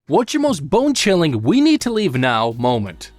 What's your most bone-chilling "we need to leave now" moment?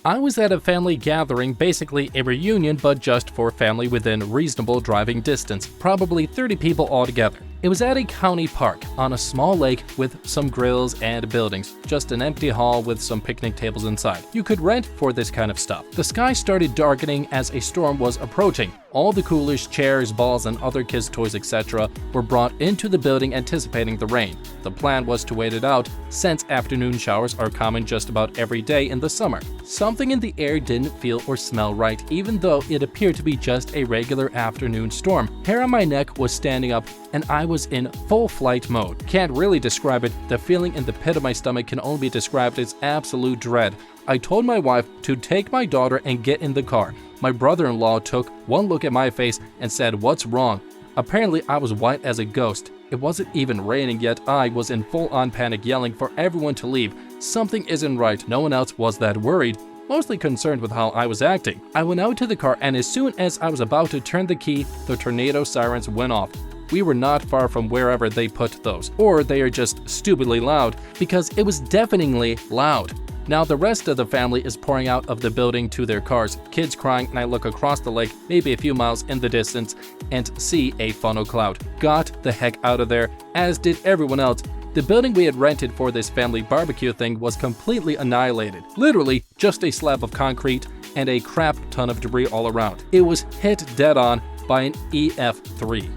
I was at a family gathering, basically a reunion but just for family within reasonable driving distance, probably 30 people altogether. It was at a county park on a small lake with some grills and buildings, just an empty hall with some picnic tables inside. You could rent for this kind of stuff. The sky started darkening as a storm was approaching. All the coolers, chairs, balls, and other kids' toys, etc. were brought into the building anticipating the rain. The plan was to wait it out, since afternoon showers are common just about every day in the summer. Something in the air didn't feel or smell right, even though it appeared to be just a regular afternoon storm. Hair on my neck was standing up, and I was in full flight mode. Can't really describe it. The feeling in the pit of my stomach can only be described as absolute dread. I told my wife to take my daughter and get in the car. My brother-in-law took one look at my face and said, "What's wrong?" Apparently, I was white as a ghost. It wasn't even raining yet. I was in full-on panic, yelling for everyone to leave. Something isn't right. No one else was that worried, mostly concerned with how I was acting. I went out to the car, and as soon as I was about to turn the key, the tornado sirens went off. We were not far from wherever they put those, or they are just stupidly loud, because it was deafeningly loud. Now the rest of the family is pouring out of the building to their cars, kids crying, and I look across the lake, maybe a few miles in the distance, and see a funnel cloud. Got the heck out of there, as did everyone else. The building we had rented for this family barbecue thing was completely annihilated. Literally just a slab of concrete and a crap ton of debris all around. It was hit dead on by an EF3.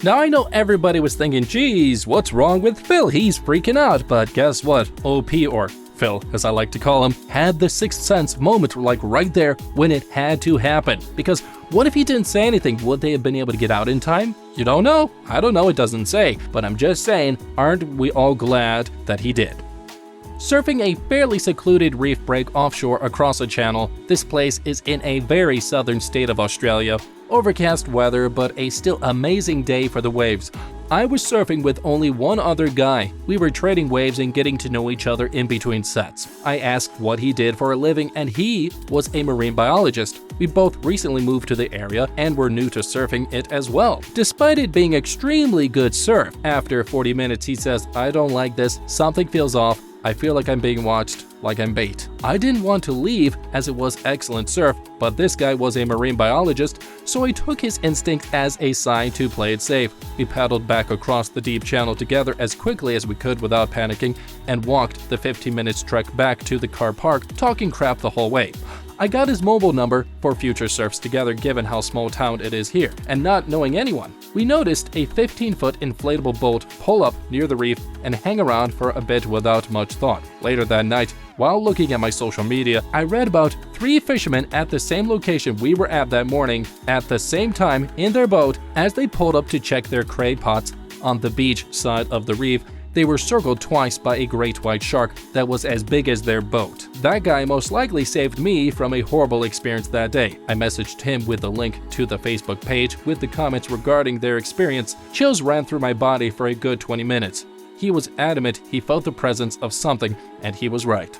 Now I know everybody was thinking, geez, what's wrong with Phil? He's freaking out. But guess what? OP, or Phil, as I like to call him, had the sixth sense moment like right there when it had to happen. Because what if he didn't say anything? Would they have been able to get out in time? You don't know. I don't know, it doesn't say. But I'm just saying, aren't we all glad that he did? Surfing a fairly secluded reef break offshore across a channel, this place is in a very southern state of Australia. Overcast weather, but a still amazing day for the waves. I was surfing with only one other guy. We were trading waves and getting to know each other in between sets. I asked what he did for a living, and he was a marine biologist. We both recently moved to the area and were new to surfing it as well. Despite it being extremely good surf, after 40 minutes he says, "I don't like this, something feels off. I feel like I'm being watched, like I'm bait." I didn't want to leave as it was excellent surf, but this guy was a marine biologist, so I took his instinct as a sign to play it safe. We paddled back across the deep channel together as quickly as we could without panicking and walked the 15 minutes trek back to the car park, talking crap the whole way. I got his mobile number for future surfs together given how small town it is here, and not knowing anyone. We noticed a 15-foot inflatable boat pull up near the reef and hang around for a bit without much thought. Later that night, while looking at my social media, I read about 3 fishermen at the same location we were at that morning at the same time in their boat as they pulled up to check their cray pots on the beach side of the reef. They were circled twice by a great white shark that was as big as their boat. That guy most likely saved me from a horrible experience that day. I messaged him with a link to the Facebook page with the comments regarding their experience. Chills ran through my body for a good 20 minutes. He was adamant he felt the presence of something, and he was right.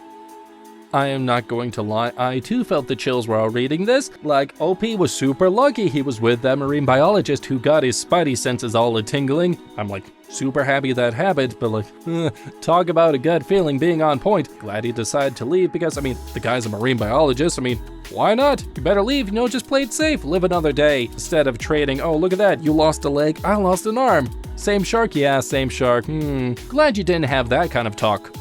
I am not going to lie, I too felt the chills while reading this. Like, OP was super lucky he was with that marine biologist who got his spidey senses all a-tingling. I'm like, super happy that happened, but like, talk about a gut feeling being on point. Glad he decided to leave because, I mean, the guy's a marine biologist. I mean, why not? You better leave, just play it safe, live another day. Instead of trading, oh, look at that, you lost a leg, I lost an arm. Same shark, yeah, same shark. Glad you didn't have that kind of talk.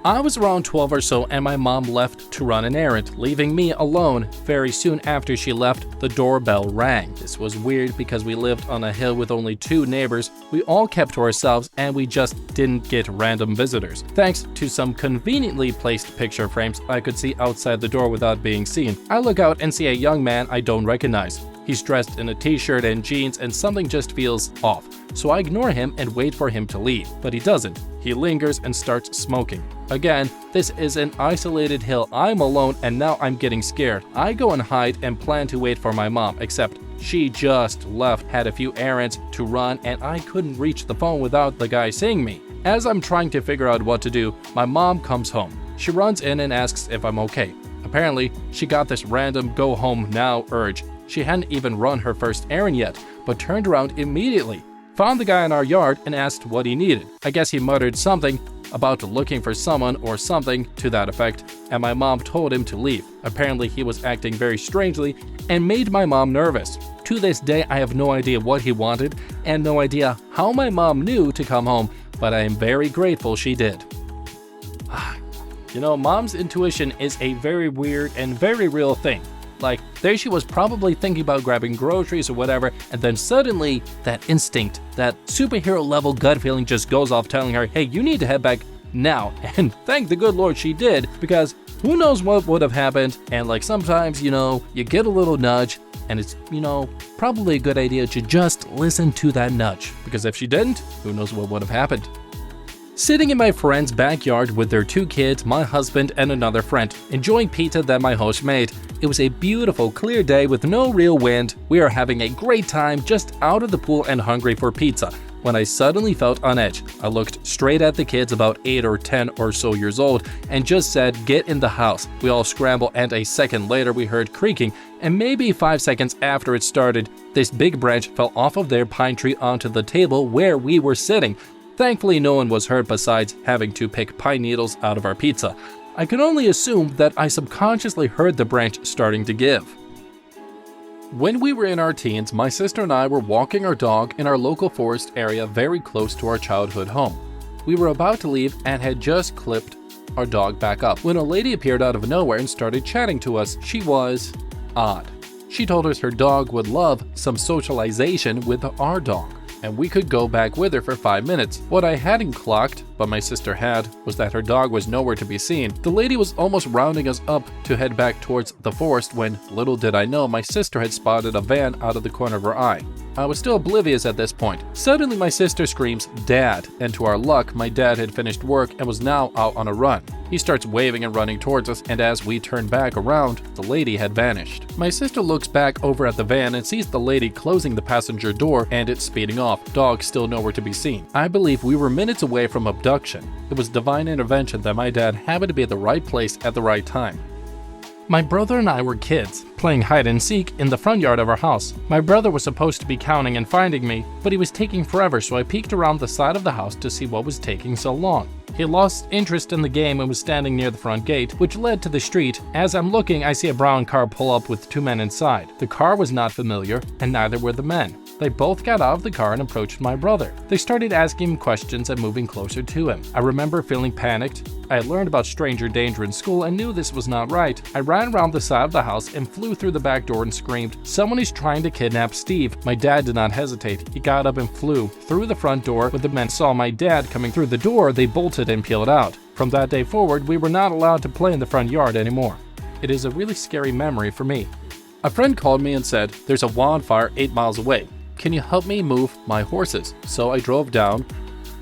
I was around 12 or so and my mom left to run an errand, leaving me alone. Very soon after she left, the doorbell rang. This was weird because we lived on a hill with only 2 neighbors. We all kept to ourselves and we just didn't get random visitors. Thanks to some conveniently placed picture frames, I could see outside the door without being seen. I look out and see a young man I don't recognize. He's dressed in a t-shirt and jeans and something just feels off. So I ignore him and wait for him to leave, but he doesn't. He lingers and starts smoking. Again, this is an isolated hill. I'm alone and now I'm getting scared. I go and hide and plan to wait for my mom, except she just left, had a few errands to run, and I couldn't reach the phone without the guy seeing me. As I'm trying to figure out what to do, my mom comes home. She runs in and asks if I'm okay. Apparently, she got this random go home now urge. She hadn't even run her first errand yet, but turned around immediately. found the guy in our yard and asked what he needed. I guess he muttered something about looking for someone or something to that effect, and my mom told him to leave. Apparently, he was acting very strangely and made my mom nervous. To this day, I have no idea what he wanted and no idea how my mom knew to come home, but I am very grateful she did. You know, mom's intuition is a very weird and very real thing. Like, there she was probably thinking about grabbing groceries or whatever, and then suddenly that instinct, that superhero level gut feeling just goes off telling her, hey, you need to head back now. And thank the good Lord she did, because who knows what would have happened. And like sometimes, you know, you get a little nudge and it's, you know, probably a good idea to just listen to that nudge, because if she didn't, who knows what would have happened. Sitting in my friend's backyard with their 2 kids, my husband and another friend, enjoying pizza that my host made. It was a beautiful, clear day with no real wind. We are having a great time just out of the pool and hungry for pizza, when I suddenly felt on edge. I looked straight at the kids about 8 or 10 or so years old and just said, "Get in the house." We all scrambled, and a second later we heard creaking, and maybe 5 seconds after it started, this big branch fell off of their pine tree onto the table where we were sitting. Thankfully, no one was hurt besides having to pick pine needles out of our pizza. I can only assume that I subconsciously heard the branch starting to give. When we were in our teens, my sister and I were walking our dog in our local forest area very close to our childhood home. We were about to leave and had just clipped our dog back up when a lady appeared out of nowhere and started chatting to us. She was odd. She told us her dog would love some socialization with our dog, and we could go back with her for 5 minutes. What I hadn't clocked, but my sister had, was that her dog was nowhere to be seen. The lady was almost rounding us up to head back towards the forest when, little did I know, my sister had spotted a van out of the corner of her eye. I was still oblivious at this point. Suddenly my sister screams, "Dad!" and to our luck, my dad had finished work and was now out on a run. He starts waving and running towards us, and as we turn back around, the lady had vanished. My sister looks back over at the van and sees the lady closing the passenger door and it speeding off. Dog still nowhere to be seen. I believe we were minutes away from abduction. It was divine intervention that my dad happened to be at the right place at the right time. My brother and I were kids, playing hide and seek in the front yard of our house. My brother was supposed to be counting and finding me, but he was taking forever, so I peeked around the side of the house to see what was taking so long. He lost interest in the game and was standing near the front gate, which led to the street. As I'm looking, I see a brown car pull up with 2 men inside. The car was not familiar, and neither were the men. They both got out of the car and approached my brother. They started asking him questions and moving closer to him. I remember feeling panicked. I had learned about stranger danger in school and knew this was not right. I ran around the side of the house and flew through the back door and screamed, "Someone is trying to kidnap Steve." My dad did not hesitate. He got up and flew through the front door. When the men saw my dad coming through the door, they bolted and peeled out. From that day forward, we were not allowed to play in the front yard anymore. It is a really scary memory for me. A friend called me and said, "There's a wildfire 8 miles away. Can you help me move my horses?" So I drove down.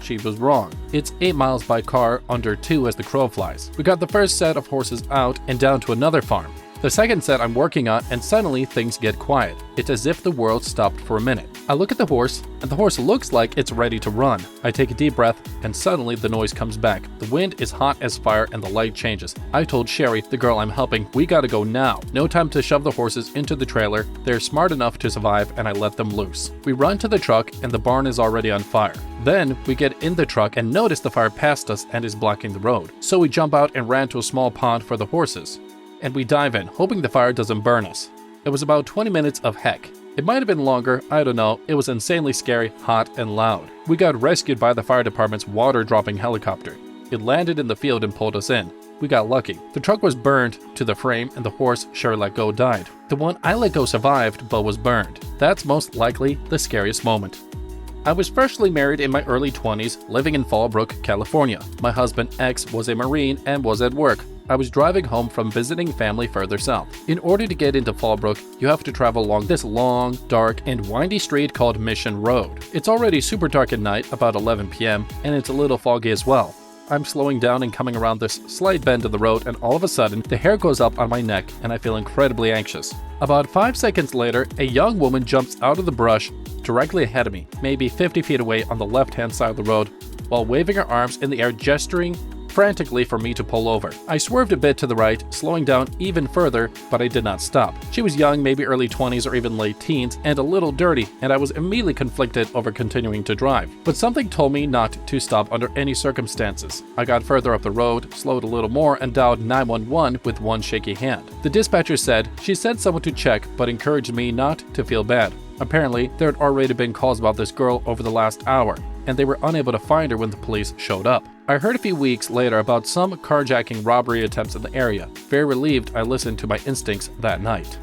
She was wrong. It's 8 miles by car, under 2 as the crow flies. We got the first set of horses out and down to another farm. The second set I'm working on, and suddenly things get quiet. It's as if the world stopped for a minute. I look at the horse, and the horse looks like it's ready to run. I take a deep breath, and suddenly the noise comes back. The wind is hot as fire and the light changes. I told Sherry, the girl I'm helping, we gotta go now. No time to shove the horses into the trailer. They're smart enough to survive, and I let them loose. We run to the truck, and the barn is already on fire. Then we get in the truck and notice the fire past us and is blocking the road. So we jump out and ran to a small pond for the horses. And we dive in, hoping the fire doesn't burn us. It was about 20 minutes of heck. It might have been longer, I don't know. It was insanely scary, hot, and loud. We got rescued by the fire department's water-dropping helicopter. It landed in the field and pulled us in. We got lucky. The truck was burned to the frame and the horse Sherry let go died. The one I let go survived but was burned. That's most likely the scariest moment. I was freshly married in my early 20s, living in Fallbrook, California. My husband, X, was a Marine and was at work. I was driving home from visiting family further south. In order to get into Fallbrook, you have to travel along this long, dark, and windy street called Mission Road. It's already super dark at night, about 11 p.m., and it's a little foggy as well. I'm slowing down and coming around this slight bend of the road, and all of a sudden, the hair goes up on my neck, and I feel incredibly anxious. About 5 seconds later, a young woman jumps out of the brush directly ahead of me, maybe 50 feet away on the left-hand side of the road, while waving her arms in the air, gesturing frantically for me to pull over. I swerved a bit to the right, slowing down even further, but I did not stop. She was young, maybe early 20s or even late teens, and a little dirty, and I was immediately conflicted over continuing to drive. But something told me not to stop under any circumstances. I got further up the road, slowed a little more, and dialed 911 with one shaky hand. The dispatcher said she sent someone to check, but encouraged me not to feel bad. Apparently, there had already been calls about this girl over the last hour, and they were unable to find her when the police showed up. I heard a few weeks later about some carjacking robbery attempts in the area. Very relieved, I listened to my instincts that night.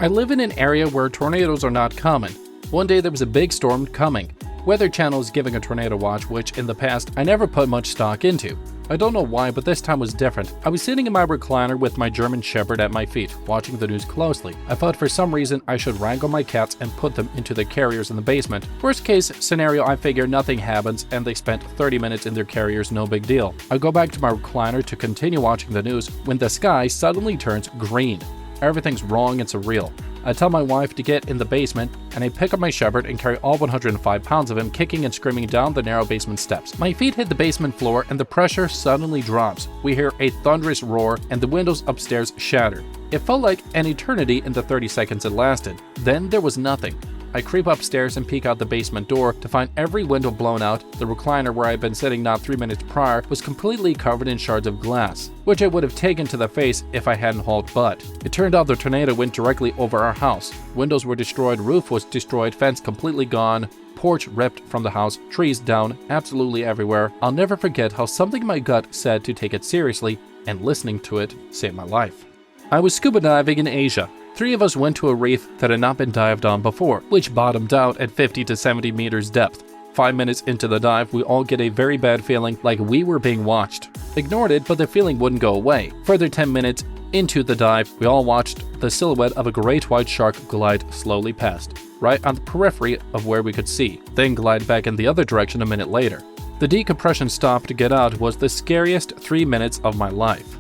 I live in an area where tornadoes are not common. One day there was a big storm coming. Weather Channel is giving a tornado watch, which in the past I never put much stock into. I don't know why, but this time was different. I was sitting in my recliner with my German Shepherd at my feet, watching the news closely. I thought for some reason I should wrangle my cats and put them into the carriers in the basement. Worst case scenario, I figure nothing happens and they spent 30 minutes in their carriers, no big deal. I go back to my recliner to continue watching the news when the sky suddenly turns green. Everything's wrong and surreal. I tell my wife to get in the basement, and I pick up my Shepherd and carry all 105 pounds of him kicking and screaming down the narrow basement steps. My feet hit the basement floor and the pressure suddenly drops. We hear a thunderous roar and the windows upstairs shatter. It felt like an eternity in the 30 seconds it lasted. Then there was nothing. I creep upstairs and peek out the basement door to find every window blown out. The recliner where I had been sitting not 3 minutes prior was completely covered in shards of glass, which I would have taken to the face if I hadn't hauled butt. It turned out the tornado went directly over our house. Windows were destroyed, roof was destroyed, fence completely gone, porch ripped from the house, trees down absolutely everywhere. I'll never forget how something in my gut said to take it seriously, and listening to it saved my life. I was scuba diving in Asia. 3 of us went to a reef that had not been dived on before, which bottomed out at 50 to 70 meters depth. 5 minutes into the dive, we all get a very bad feeling like we were being watched. Ignored it, but the feeling wouldn't go away. Further 10 minutes into the dive, we all watched the silhouette of a great white shark glide slowly past, right on the periphery of where we could see, then glide back in the other direction a minute later. The decompression stop to get out was the scariest 3 minutes of my life.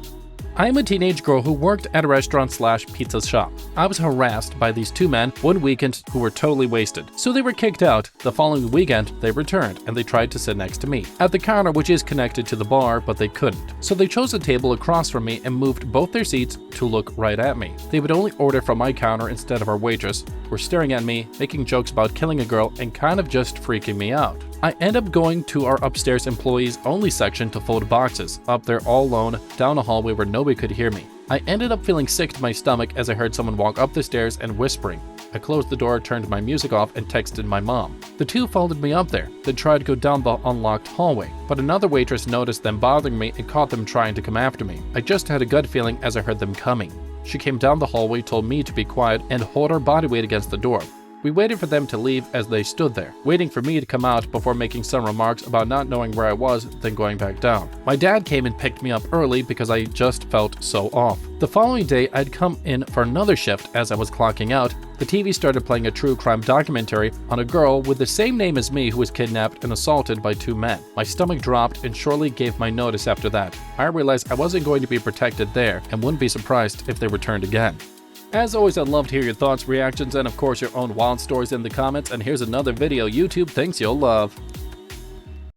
I am a teenage girl who worked at a restaurant/pizza shop. I was harassed by these 2 men one weekend who were totally wasted. So they were kicked out. The following weekend, they returned and they tried to sit next to me at the counter, which is connected to the bar, but they couldn't. So they chose a table across from me and moved both their seats to look right at me. They would only order from my counter instead of our waitress, were staring at me, making jokes about killing a girl, and kind of just freaking me out. I end up going to our upstairs employees only section to fold boxes, up there all alone, down a hallway where nobody could hear me. I ended up feeling sick to my stomach as I heard someone walk up the stairs and whispering. I closed the door, turned my music off, and texted my mom. The 2 followed me up there, then tried to go down the unlocked hallway, but another waitress noticed them bothering me and caught them trying to come after me. I just had a gut feeling as I heard them coming. She came down the hallway, told me to be quiet, and hold our body weight against the door. We waited for them to leave as they stood there, waiting for me to come out before making some remarks about not knowing where I was, then going back down. My dad came and picked me up early because I just felt so off. The following day, I'd come in for another shift. As I was clocking out, the TV started playing a true crime documentary on a girl with the same name as me who was kidnapped and assaulted by 2 men. My stomach dropped and shortly gave my notice after that. I realized I wasn't going to be protected there and wouldn't be surprised if they returned again. As always, I'd love to hear your thoughts, reactions, and of course your own wild stories in the comments, and here's another video YouTube thinks you'll love.